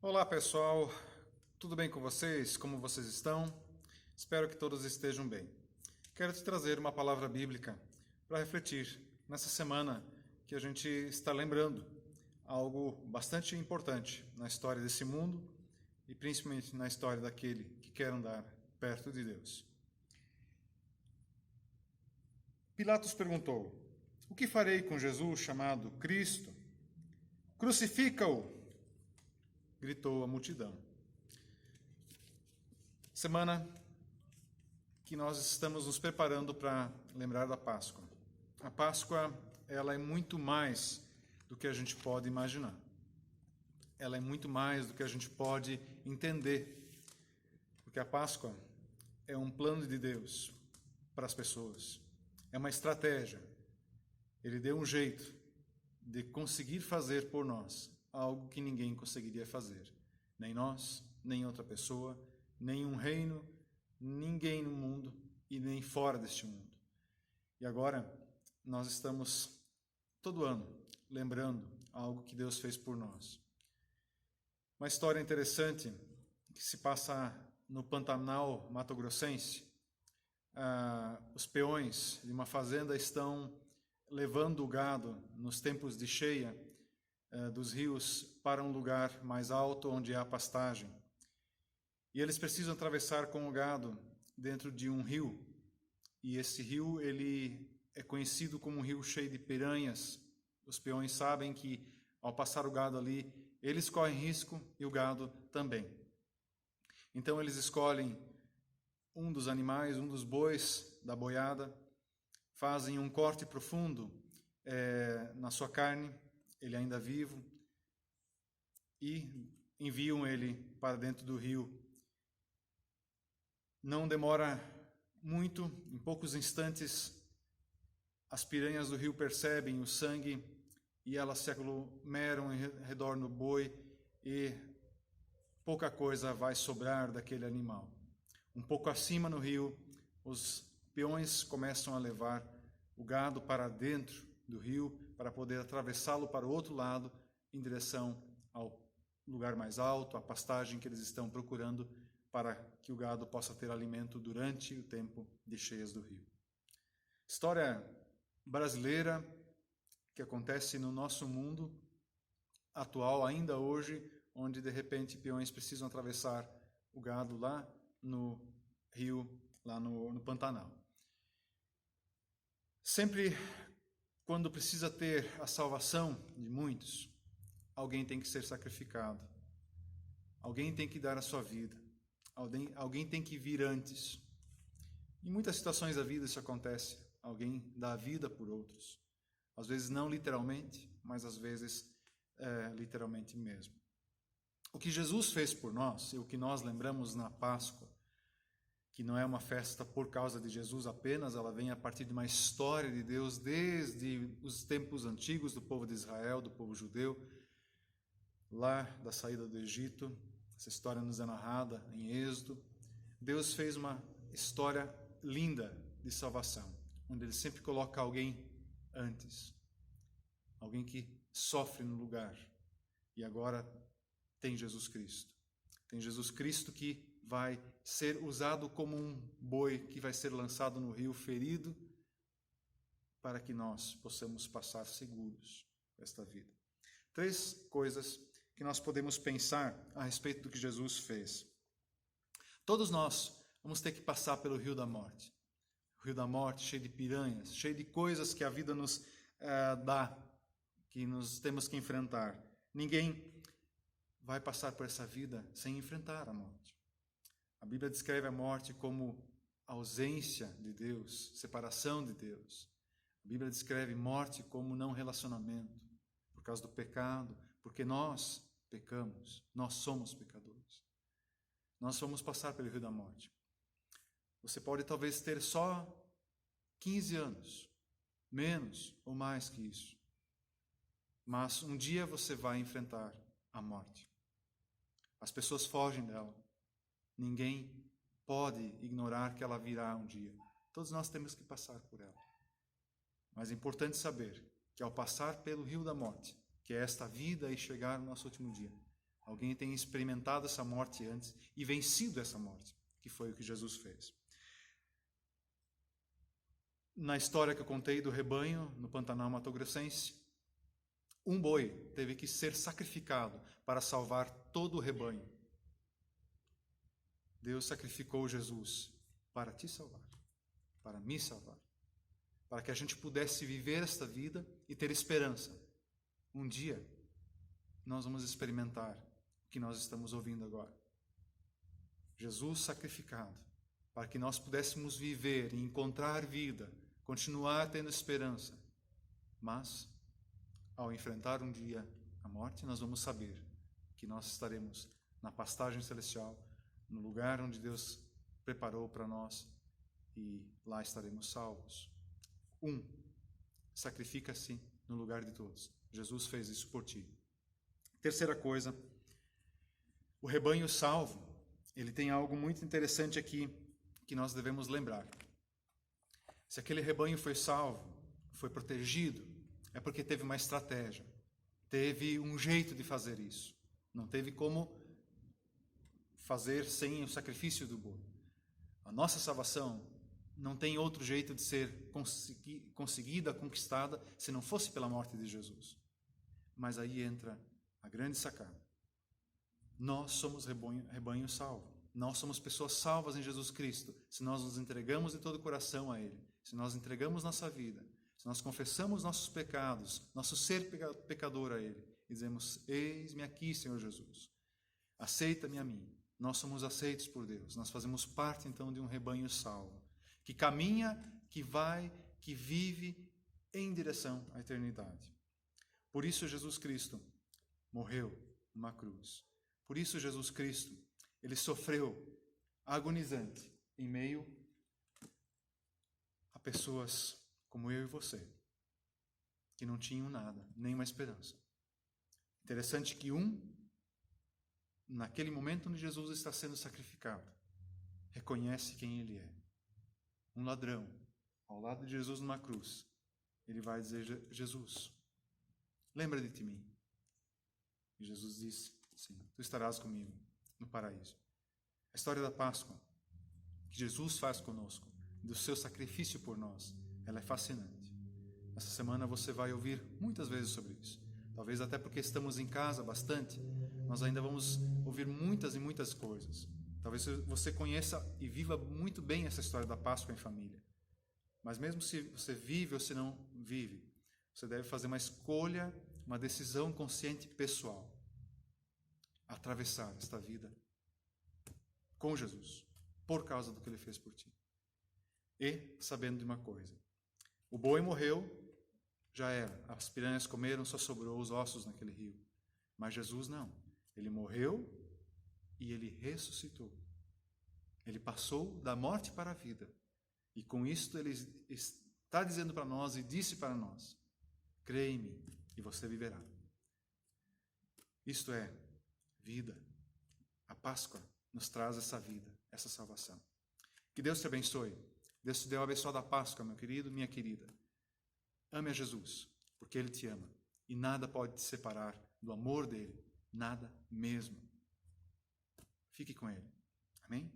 Olá pessoal, tudo bem com vocês? Como vocês estão? Espero que todos estejam bem. Quero te trazer uma palavra bíblica para refletir nessa semana que a gente está lembrando algo bastante importante na história desse mundo e principalmente na história daquele que quer andar perto de Deus. Pilatos perguntou: "O que farei com Jesus chamado Cristo? Crucifica-o!" gritou a multidão. Semana que nós estamos nos preparando para lembrar da Páscoa. A Páscoa, ela é muito mais do que a gente pode imaginar. Ela é muito mais do que a gente pode entender. Porque a Páscoa é um plano de Deus para as pessoas. É uma estratégia. Ele deu um jeito de conseguir fazer por nós algo que ninguém conseguiria fazer. Nem nós, nem outra pessoa, nem um reino, ninguém no mundo e nem fora deste mundo. E agora nós estamos todo ano lembrando algo que Deus fez por nós. Uma história interessante que se passa no Pantanal mato-grossense. Os peões de uma fazenda estão levando o gado nos tempos de cheia dos rios para um lugar mais alto onde há pastagem. E eles precisam atravessar com o gado dentro de um rio. E esse rio, ele é conhecido como um rio cheio de piranhas. Os peões sabem que, ao passar o gado ali, eles correm risco e o gado também. Então, eles escolhem um dos animais, um dos bois da boiada, fazem um corte profundo na sua carne, ele ainda vivo, e enviam ele para dentro do rio. Não demora muito, em poucos instantes, as piranhas do rio percebem o sangue e elas se aglomeram em redor do boi e pouca coisa vai sobrar daquele animal. Um pouco acima no rio, os peões começam a levar o gado para dentro do rio para poder atravessá-lo para o outro lado em direção ao lugar mais alto, a pastagem que eles estão procurando para que o gado possa ter alimento durante o tempo de cheias do rio. História brasileira que acontece no nosso mundo atual, ainda hoje, onde de repente peões precisam atravessar o gado lá no rio, lá no Pantanal. Sempre quando precisa ter a salvação de muitos, alguém tem que ser sacrificado. Alguém tem que dar a sua vida. Alguém tem que vir antes. Em muitas situações da vida isso acontece. Alguém dá a vida por outros. Às vezes não literalmente, mas às vezes literalmente mesmo. O que Jesus fez por nós, e o que nós lembramos na Páscoa, que não é uma festa por causa de Jesus apenas, ela vem a partir de uma história de Deus desde os tempos antigos do povo de Israel, do povo judeu, lá da saída do Egito. Essa história nos é narrada em Êxodo. Deus fez uma história linda de salvação, onde Ele sempre coloca alguém antes, alguém que sofre no lugar. E agora tem Jesus Cristo. Tem Jesus Cristo que vai ser usado como um boi que vai ser lançado no rio ferido para que nós possamos passar seguros esta vida. 3 coisas que nós podemos pensar a respeito do que Jesus fez. Todos nós vamos ter que passar pelo rio da morte. O rio da morte cheio de piranhas, cheio de coisas que a vida nos dá, que nos temos que enfrentar. Ninguém vai passar por essa vida sem enfrentar a morte. A Bíblia descreve a morte como ausência de Deus, separação de Deus. A Bíblia descreve morte como não relacionamento, por causa do pecado, porque nós pecamos, nós somos pecadores. Nós vamos passar pelo rio da morte. Você pode talvez ter só 15 anos, menos ou mais que isso. Mas um dia você vai enfrentar a morte. As pessoas fogem dela. Ninguém pode ignorar que ela virá um dia. Todos nós temos que passar por ela. Mas é importante saber que ao passar pelo rio da morte, que é esta vida e chegar no nosso último dia, Alguém tem experimentado essa morte antes e vencido essa morte, que foi o que Jesus fez. Na história que eu contei do rebanho no Pantanal Mato Grossense, um boi teve que ser sacrificado para salvar todo o rebanho. Deus sacrificou Jesus para te salvar, para me salvar, para que a gente pudesse viver esta vida e ter esperança. Um dia, nós vamos experimentar o que nós estamos ouvindo agora. Jesus sacrificado, para que nós pudéssemos viver e encontrar vida, continuar tendo esperança. Mas, ao enfrentar um dia a morte, nós vamos saber que nós estaremos na pastagem celestial, no lugar onde Deus preparou para nós, e lá estaremos salvos. Sacrifica-se no lugar de todos. Jesus fez isso por ti. Terceira coisa, o rebanho salvo, ele tem algo muito interessante aqui que nós devemos lembrar. Se aquele rebanho foi salvo, foi protegido, é porque teve uma estratégia, teve um jeito de fazer isso. Não teve como fazer sem o sacrifício do boi. A nossa salvação não tem outro jeito de ser conseguida, conquistada, se não fosse pela morte de Jesus. Mas aí entra a grande sacada. Nós somos rebanho salvo. Nós somos pessoas salvas em Jesus Cristo, se nós nos entregamos de todo o coração a Ele, se nós entregamos nossa vida, se nós confessamos nossos pecados, nosso ser pecador a Ele, e dizemos: eis-me aqui, Senhor Jesus, aceita-me a mim. Nós somos aceitos por Deus, nós fazemos parte então de um rebanho salvo, que caminha, que vai, que vive em direção à eternidade. Por isso Jesus Cristo morreu numa cruz. Por isso Jesus Cristo, ele sofreu agonizante em meio a pessoas como eu e você, que não tinham nada, nenhuma esperança. Interessante que naquele momento onde Jesus está sendo sacrificado, reconhece quem ele é. Um ladrão, ao lado de Jesus numa cruz, ele vai dizer: Jesus, lembra de mim. E Jesus disse: sim, tu estarás comigo no paraíso. A história da Páscoa, que Jesus faz conosco, do seu sacrifício por nós, ela é fascinante. Essa semana você vai ouvir muitas vezes sobre isso. Talvez até porque estamos em casa bastante, nós ainda vamos ouvir muitas e muitas coisas. Talvez você conheça e viva muito bem essa história da Páscoa em família. Mas mesmo se você vive ou se não vive, você deve fazer uma escolha, uma decisão consciente pessoal. Atravessar esta vida com Jesus, por causa do que ele fez por ti. E sabendo de uma coisa: o boi morreu, já era. As piranhas comeram, só sobrou os ossos naquele rio. Mas Jesus não. Ele morreu e ele ressuscitou. Ele passou da morte para a vida. E com isto ele está dizendo para nós e disse para nós: crê em mim e você viverá. Isto é vida. A Páscoa nos traz essa vida, essa salvação. Que Deus te abençoe. Deus te dê uma abençoada Páscoa, meu querido, minha querida. Ame a Jesus, porque Ele te ama. E nada pode te separar do amor dEle. Nada mesmo. Fique com Ele. Amém?